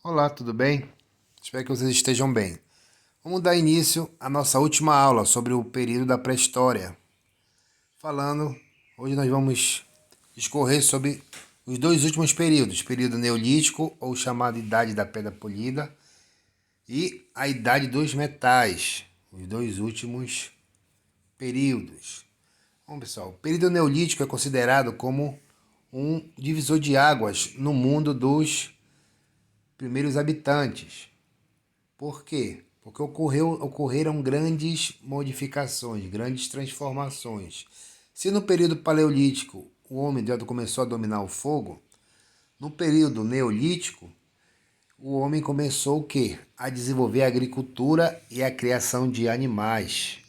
Olá, tudo bem? Espero que vocês estejam bem. Vamos dar início à nossa última aula sobre o período da pré-história. Hoje nós vamos discorrer sobre os dois últimos períodos, período neolítico, ou chamado Idade da Pedra Polida, e a Idade dos Metais, os dois últimos períodos. Bom, pessoal, o período neolítico é considerado como um divisor de águas no mundo dos primeiros habitantes. Por quê? Porque ocorreram grandes modificações, grandes transformações. Se no período paleolítico o homem já começou a dominar o fogo, no período neolítico o homem começou o quê? A desenvolver a agricultura e a criação de animais.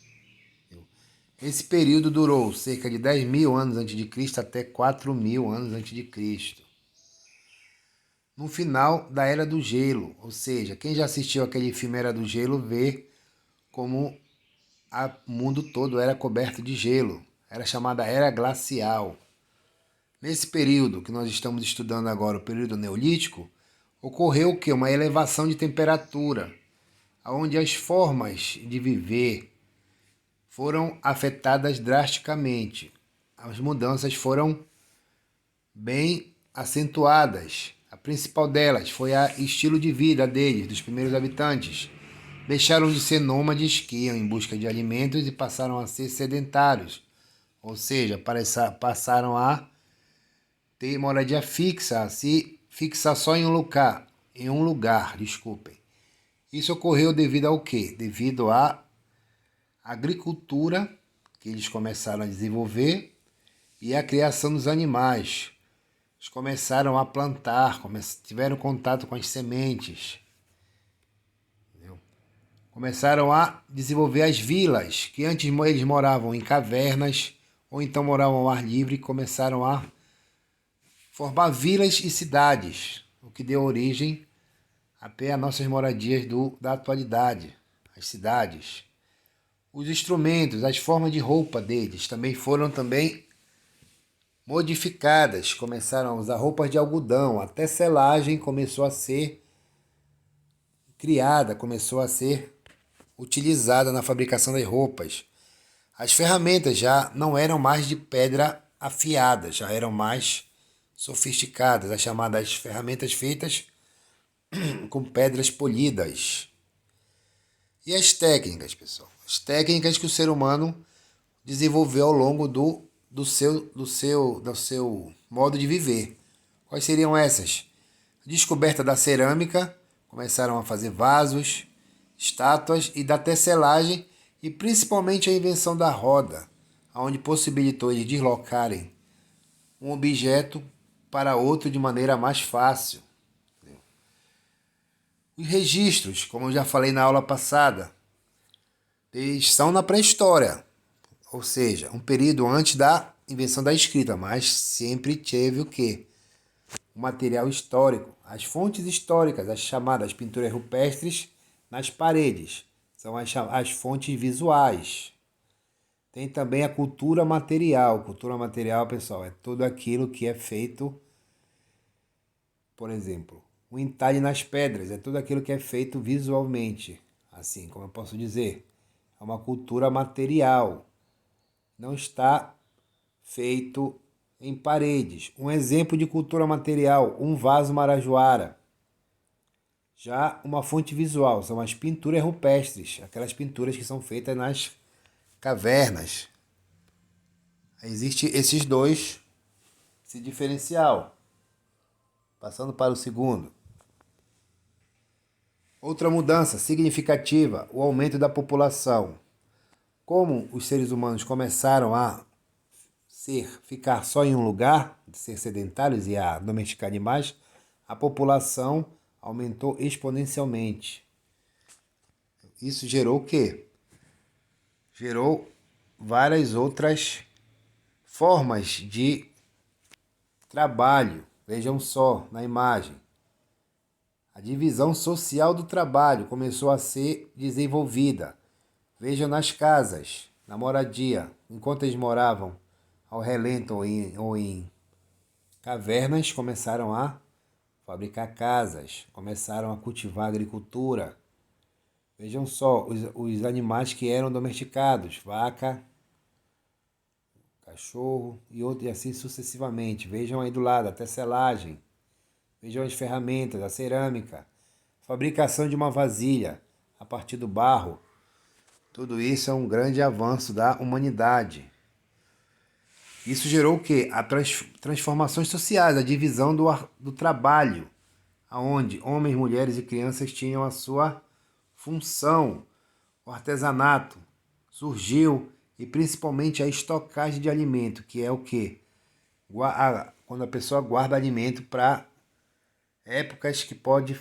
Esse período durou cerca de 10.000 anos antes de Cristo até 4.000 anos antes de Cristo. No final da Era do Gelo, ou seja, quem já assistiu aquele filme Era do Gelo vê como o mundo todo era coberto de gelo. Era chamada Era Glacial. Nesse período que nós estamos estudando agora, o período neolítico, ocorreu o quê? Uma elevação de temperatura, onde as formas de viver foram afetadas drasticamente. As mudanças foram bem acentuadas. A principal delas foi o estilo de vida deles, dos primeiros habitantes. Deixaram de ser nômades que iam em busca de alimentos e passaram a ser sedentários, ou seja, passaram a ter moradia fixa, a se fixar só em um lugar, desculpem. Isso ocorreu devido ao quê? Devido à agricultura que eles começaram a desenvolver e a criação dos animais. Eles começaram a plantar, tiveram contato com as sementes. Começaram a desenvolver as vilas, que antes eles moravam em cavernas ou então moravam ao ar livre, e começaram a formar vilas e cidades, o que deu origem até às nossas moradias da atualidade, as cidades. Os instrumentos, as formas de roupa deles também foram modificadas, começaram a usar roupas de algodão, até selagem começou a ser criada, começou a ser utilizada na fabricação das roupas. As ferramentas já não eram mais de pedra afiada, já eram mais sofisticadas, as chamadas ferramentas feitas com pedras polidas. E as técnicas, pessoal? As técnicas que o ser humano desenvolveu ao longo do seu modo de viver. Quais seriam essas? Descoberta da cerâmica, começaram a fazer vasos, estátuas e da tecelagem, e principalmente a invenção da roda, onde possibilitou eles deslocarem um objeto para outro de maneira mais fácil. Os registros, como eu já falei na aula passada, eles são na pré-história, ou seja, um período antes da invenção da escrita, mas sempre teve o quê? O material histórico, as fontes históricas, as chamadas pinturas rupestres nas paredes, são as fontes visuais. Tem também a cultura material. Cultura material, pessoal, é tudo aquilo que é feito, por exemplo, o entalhe nas pedras, é tudo aquilo que é feito visualmente, assim como eu posso dizer. É uma cultura material, não está feito em paredes. Um exemplo de cultura material, um vaso marajoara. Já uma fonte visual são as pinturas rupestres, aquelas pinturas que são feitas nas cavernas. Existem esses dois, esse diferencial. Passando para o segundo. Outra mudança significativa, o aumento da população. Como os seres humanos começaram a ficar só em um lugar, ser sedentários e a domesticar animais, a população aumentou exponencialmente. Isso gerou o quê? Gerou várias outras formas de trabalho. Vejam só na imagem. A divisão social do trabalho começou a ser desenvolvida. Vejam nas casas, na moradia. Enquanto eles moravam ao relento ou em cavernas, começaram a fabricar casas, começaram a cultivar a agricultura. Vejam só, os animais que eram domesticados, vaca, cachorro e outro, e assim sucessivamente. Vejam aí do lado, a tecelagem. Vejam as ferramentas, a cerâmica, fabricação de uma vasilha a partir do barro. Tudo isso é um grande avanço da humanidade. Isso gerou o quê? Transformações sociais, a divisão do trabalho, onde homens, mulheres e crianças tinham a sua função. O artesanato surgiu e principalmente a estocagem de alimento, que é o quê? Quando a pessoa guarda alimento para épocas que pode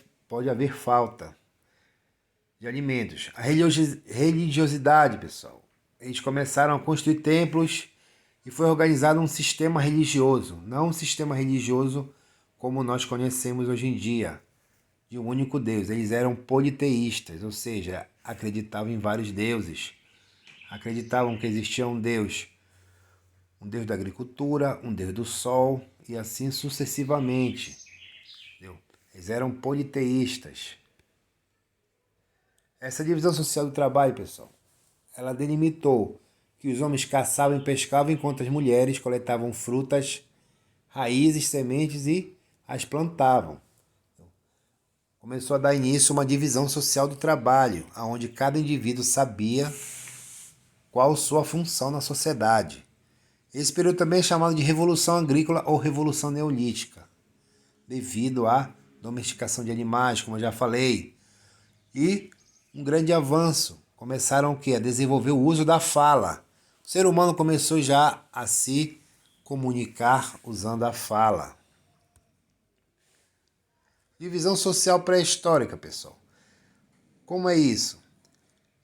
haver falta de alimentos. A religiosidade, pessoal. Eles começaram a construir templos e foi organizado um sistema religioso, não um sistema religioso como nós conhecemos hoje em dia, de um único Deus. Eles eram politeístas, ou seja, acreditavam em vários deuses. Acreditavam que existia um Deus da agricultura, um Deus do sol e assim sucessivamente. Entendeu? Eles eram politeístas. Essa divisão social do trabalho, pessoal, ela delimitou que os homens caçavam e pescavam enquanto as mulheres coletavam frutas, raízes, sementes e as plantavam. Começou a dar início uma divisão social do trabalho, onde cada indivíduo sabia qual sua função na sociedade. Esse período também é chamado de Revolução Agrícola ou Revolução Neolítica, devido à domesticação de animais, como eu já falei. E um grande avanço. Começaram o quê? A desenvolver o uso da fala. O ser humano começou já a se comunicar usando a fala. Divisão social pré-histórica, pessoal. Como é isso?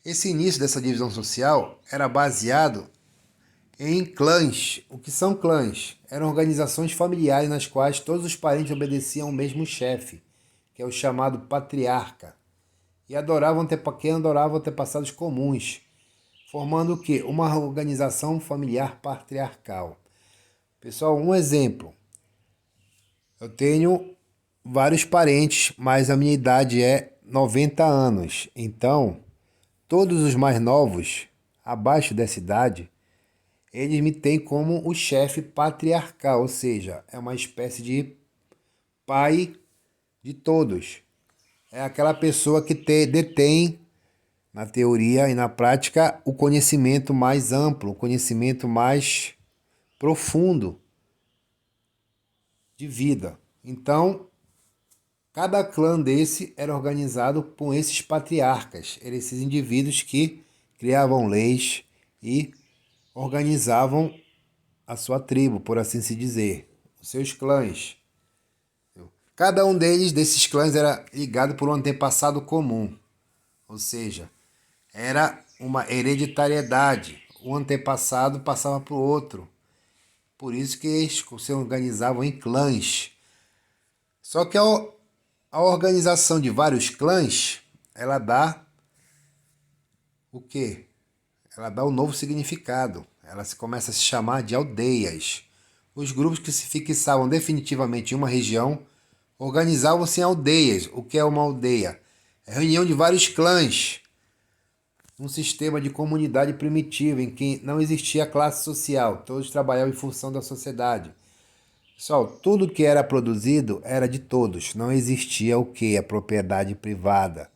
Esse início dessa divisão social era baseado em clãs. O que são clãs? Eram organizações familiares nas quais todos os parentes obedeciam ao mesmo chefe, que é o chamado patriarca, e adoravam antepassados comuns, formando o quê? Uma organização familiar patriarcal. Pessoal, um exemplo. Eu tenho vários parentes, mas a minha idade é 90 anos. Então, todos os mais novos, abaixo dessa idade, eles me têm como o chefe patriarcal, ou seja, é uma espécie de pai de todos. É aquela pessoa que detém, na teoria e na prática, o conhecimento mais amplo, o conhecimento mais profundo de vida. Então, cada clã desse era organizado por esses patriarcas, eram esses indivíduos que criavam leis e organizavam a sua tribo, por assim se dizer, os seus clãs. Cada um desses clãs, era ligado por um antepassado comum, ou seja, era uma hereditariedade. Um antepassado passava para o outro. Por isso que eles se organizavam em clãs. Só que a organização de vários clãs, ela dá o quê? Ela dá um novo significado. Ela começa a se chamar de aldeias. Os grupos que se fixavam definitivamente em uma região organizavam-se em aldeias. O que é uma aldeia? É a reunião de vários clãs. Um sistema de comunidade primitivo em que não existia classe social. Todos trabalhavam em função da sociedade. Pessoal, tudo que era produzido era de todos. Não existia o que? A propriedade privada.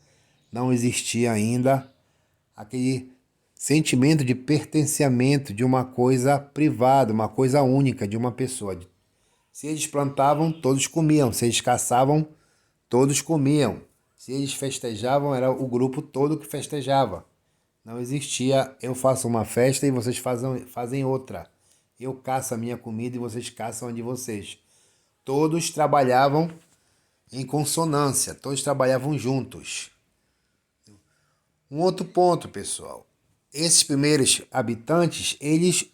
Não existia ainda aquele sentimento de pertencimento de uma coisa privada, uma coisa única de uma pessoa. Se eles plantavam, todos comiam. Se eles caçavam, todos comiam. Se eles festejavam, era o grupo todo que festejava. Não existia, eu faço uma festa e vocês fazem outra. Eu caço a minha comida e vocês caçam a de vocês. Todos trabalhavam em consonância, todos trabalhavam juntos. Um outro ponto, pessoal. Esses primeiros habitantes, eles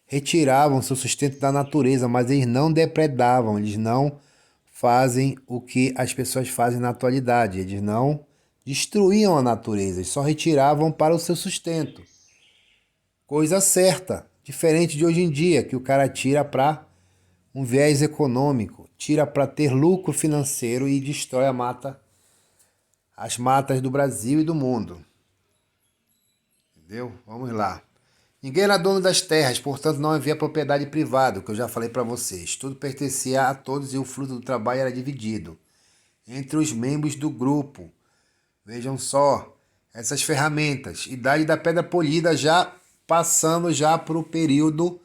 retiravam seu sustento da natureza, mas eles não depredavam, eles não fazem o que as pessoas fazem na atualidade. Eles não destruíam a natureza, eles só retiravam para o seu sustento. Coisa certa, diferente de hoje em dia, que o cara tira para um viés econômico. tira para ter lucro financeiro e destrói as matas do Brasil e do mundo. Entendeu? Vamos lá. Ninguém era dono das terras, portanto não havia propriedade privada, o que eu já falei para vocês. Tudo pertencia a todos e o fruto do trabalho era dividido entre os membros do grupo. Vejam só, essas ferramentas. Idade da pedra polida já passando já para o período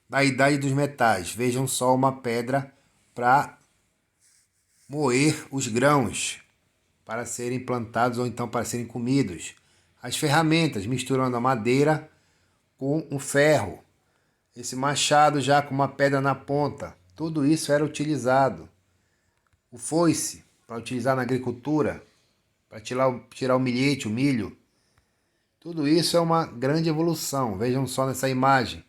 da idade dos metais. Vejam só uma pedra para moer os grãos, para serem plantados ou então para serem comidos. As ferramentas, misturando a madeira com o ferro. Esse machado já com uma pedra na ponta. Tudo isso era utilizado. O foice, para utilizar na agricultura, para tirar o milhete, o milho. Tudo isso é uma grande evolução. Vejam só nessa imagem,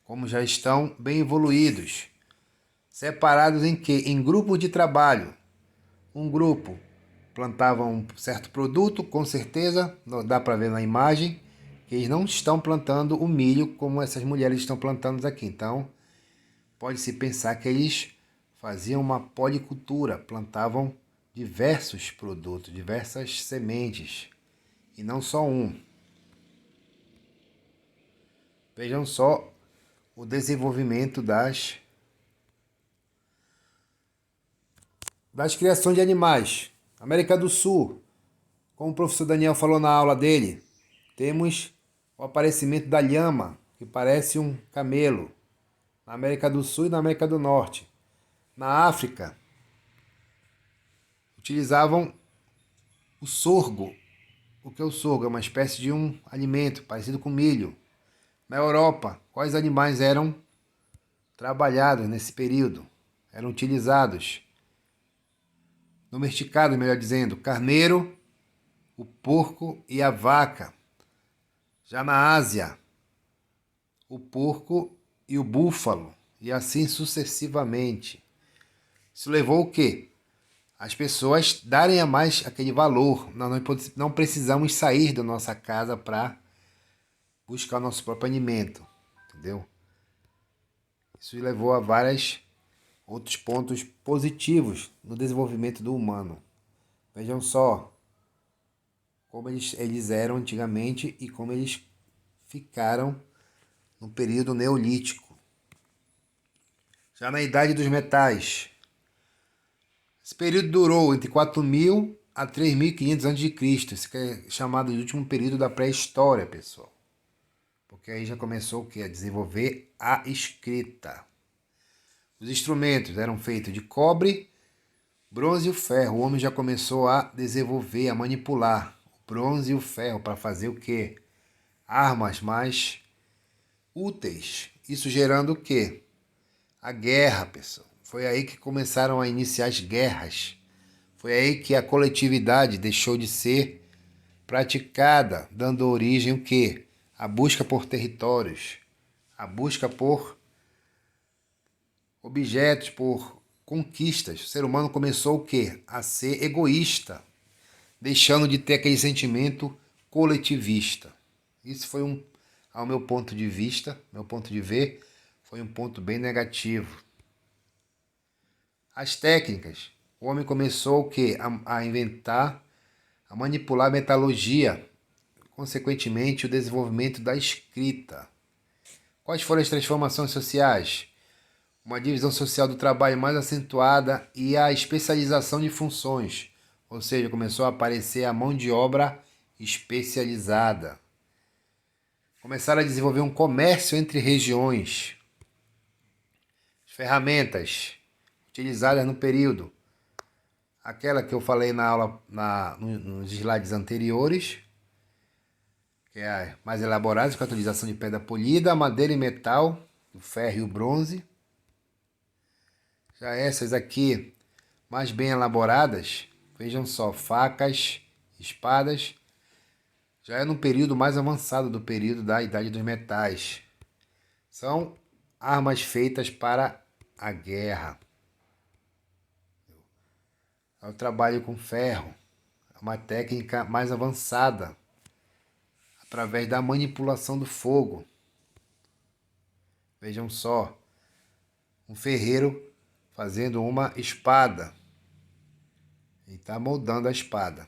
como já estão bem evoluídos. Separados em quê? Em grupos de trabalho. Um grupo plantava um certo produto, com certeza, dá para ver na imagem, que eles não estão plantando o milho como essas mulheres estão plantando aqui. Então, pode-se pensar que eles faziam uma policultura, plantavam diversos produtos, diversas sementes, e não só um. Vejam só o desenvolvimento das criações de animais. América do Sul, como o professor Daniel falou na aula dele, temos o aparecimento da lhama, que parece um camelo, na América do Sul e na América do Norte. Na África, utilizavam o sorgo. O que é o sorgo? É uma espécie de um alimento parecido com milho. Na Europa, quais animais eram trabalhados nesse período? Eram utilizados, domesticados, melhor dizendo, carneiro, o porco e a vaca. Já na Ásia, o porco e o búfalo, e assim sucessivamente. Isso levou o quê? As pessoas darem a mais aquele valor. Nós não precisamos sair da nossa casa para buscar o nosso próprio alimento, entendeu? Isso levou a vários outros pontos positivos no desenvolvimento do humano. Vejam só como eles eram antigamente e como eles ficaram no período neolítico. Já na Idade dos Metais, esse período durou entre 4.000 a 3.500 a.C. Isso que é chamado de último período da pré-história, pessoal. Porque aí já começou o quê? A desenvolver a escrita. Os instrumentos eram feitos de cobre, bronze e o ferro. O homem já começou a desenvolver, a manipular o bronze e o ferro para fazer o quê? Armas mais úteis. Isso gerando o quê? A guerra, pessoal. Foi aí que começaram a iniciar as guerras. Foi aí que a coletividade deixou de ser praticada, dando origem o quê? A busca por territórios, a busca por objetos, por conquistas. O ser humano começou o quê? A ser egoísta, deixando de ter aquele sentimento coletivista. Isso foi ao meu ponto de vista, meu ponto de ver, foi um ponto bem negativo. As técnicas. O homem começou o quê? A inventar, a manipular a metalurgia, consequentemente o desenvolvimento da escrita. Quais foram as transformações sociais? Uma divisão social do trabalho mais acentuada e a especialização de funções, ou seja, começou a aparecer a mão de obra especializada. Começaram a desenvolver um comércio entre regiões. As ferramentas utilizadas no período. Aquela que eu falei na aula, nos slides anteriores, que é a mais elaborada, com a utilização de pedra polida, madeira e metal, o ferro e o bronze. Já essas aqui, mais bem elaboradas, vejam só, facas, espadas, já é no período mais avançado do período da Idade dos Metais. São armas feitas para a guerra. É o trabalho com ferro, é uma técnica mais avançada, através da manipulação do fogo. Vejam só, um ferreiro fazendo uma espada. E está moldando a espada.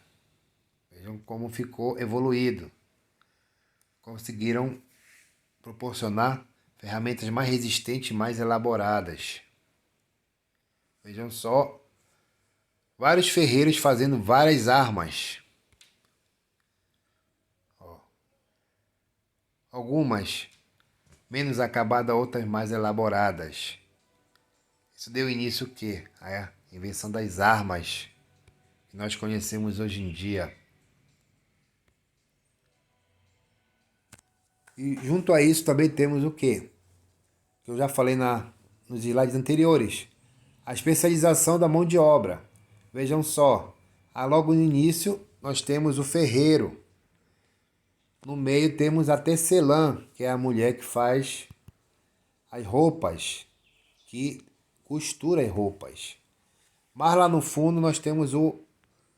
Vejam como ficou evoluído. Conseguiram proporcionar ferramentas mais resistentes e mais elaboradas. Vejam só, vários ferreiros fazendo várias armas. Algumas menos acabadas, outras mais elaboradas. Isso deu início o quê? À invenção das armas que nós conhecemos hoje em dia. E junto a isso também temos o quê? Que eu já falei nos slides anteriores. A especialização da mão de obra. Vejam só, logo no início nós temos o ferreiro. No meio temos a tecelã, que é a mulher que faz as roupas, que costura as roupas. Mas lá no fundo nós temos o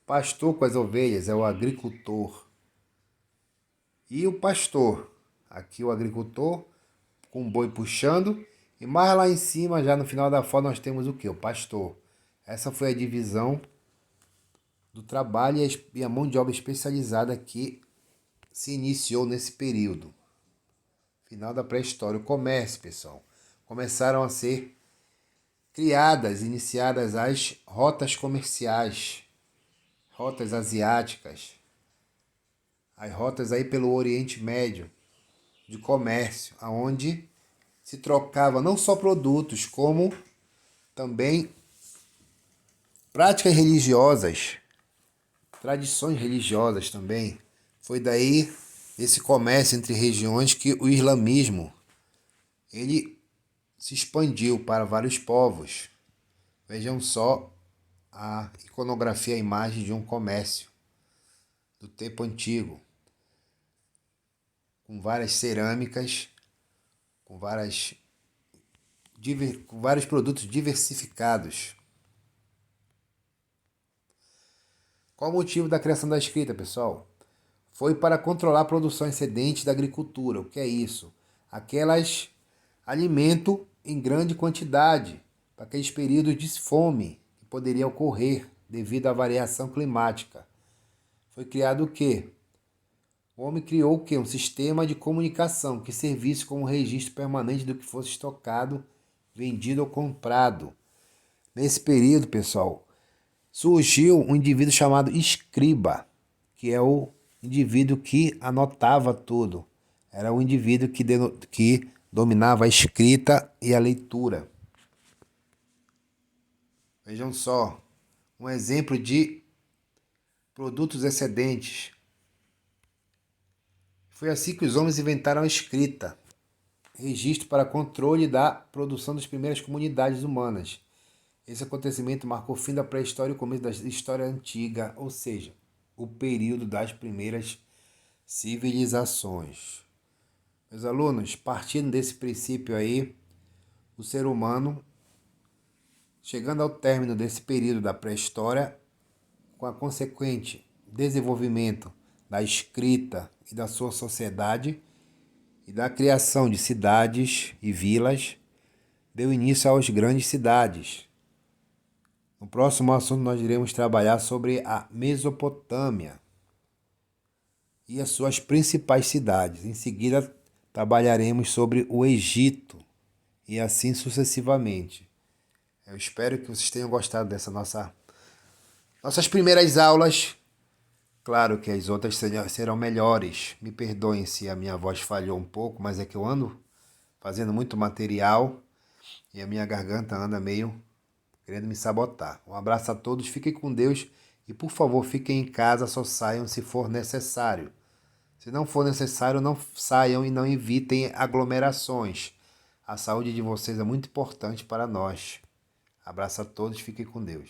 pastor com as ovelhas, é o agricultor. E o pastor, aqui o agricultor com o boi puxando, e mais lá em cima, já no final da foto, nós temos o que? O pastor. Essa foi a divisão do trabalho e a mão de obra especializada que se iniciou nesse período. Final da pré-história. O comércio, pessoal. Começaram a ser criadas, iniciadas as rotas comerciais, rotas asiáticas, as rotas aí pelo Oriente Médio, de comércio, aonde se trocava não só produtos, como também práticas religiosas, tradições religiosas também. Foi daí esse comércio entre regiões que o islamismo ele se expandiu para vários povos. Vejam só a iconografia, a imagem de um comércio do tempo antigo, com várias cerâmicas, com vários produtos diversificados. Qual o motivo da criação da escrita, pessoal? Foi para controlar a produção excedente da agricultura. O que é isso? Aquelas alimento em grande quantidade, para aqueles períodos de fome que poderia ocorrer devido à variação climática. Foi criado o quê? O homem criou o quê? Um sistema de comunicação que servisse como registro permanente do que fosse estocado, vendido ou comprado. Nesse período, pessoal, surgiu um indivíduo chamado escriba, que é o indivíduo que anotava tudo. Era o indivíduo que dominava a escrita e a leitura. Vejam só, um exemplo de produtos excedentes. Foi assim que os homens inventaram a escrita, registro para controle da produção das primeiras comunidades humanas. Esse acontecimento marcou o fim da pré-história e o começo da história antiga, ou seja, o período das primeiras civilizações. Meus alunos, partindo desse princípio aí, o ser humano, chegando ao término desse período da pré-história, com a consequente desenvolvimento da escrita e da sua sociedade e da criação de cidades e vilas, deu início às grandes cidades. No próximo assunto nós iremos trabalhar sobre a Mesopotâmia e as suas principais cidades. Em seguida, trabalharemos sobre o Egito e assim sucessivamente. Eu espero que vocês tenham gostado dessa nossas primeiras aulas. Claro que as outras serão melhores. Me perdoem se a minha voz falhou um pouco, mas é que eu ando fazendo muito material e a minha garganta anda meio querendo me sabotar. Um abraço a todos, fiquem com Deus e, por favor, fiquem em casa, só saiam se for necessário. Se não for necessário, não saiam e não evitem aglomerações. A saúde de vocês é muito importante para nós. Abraço a todos, fiquem com Deus.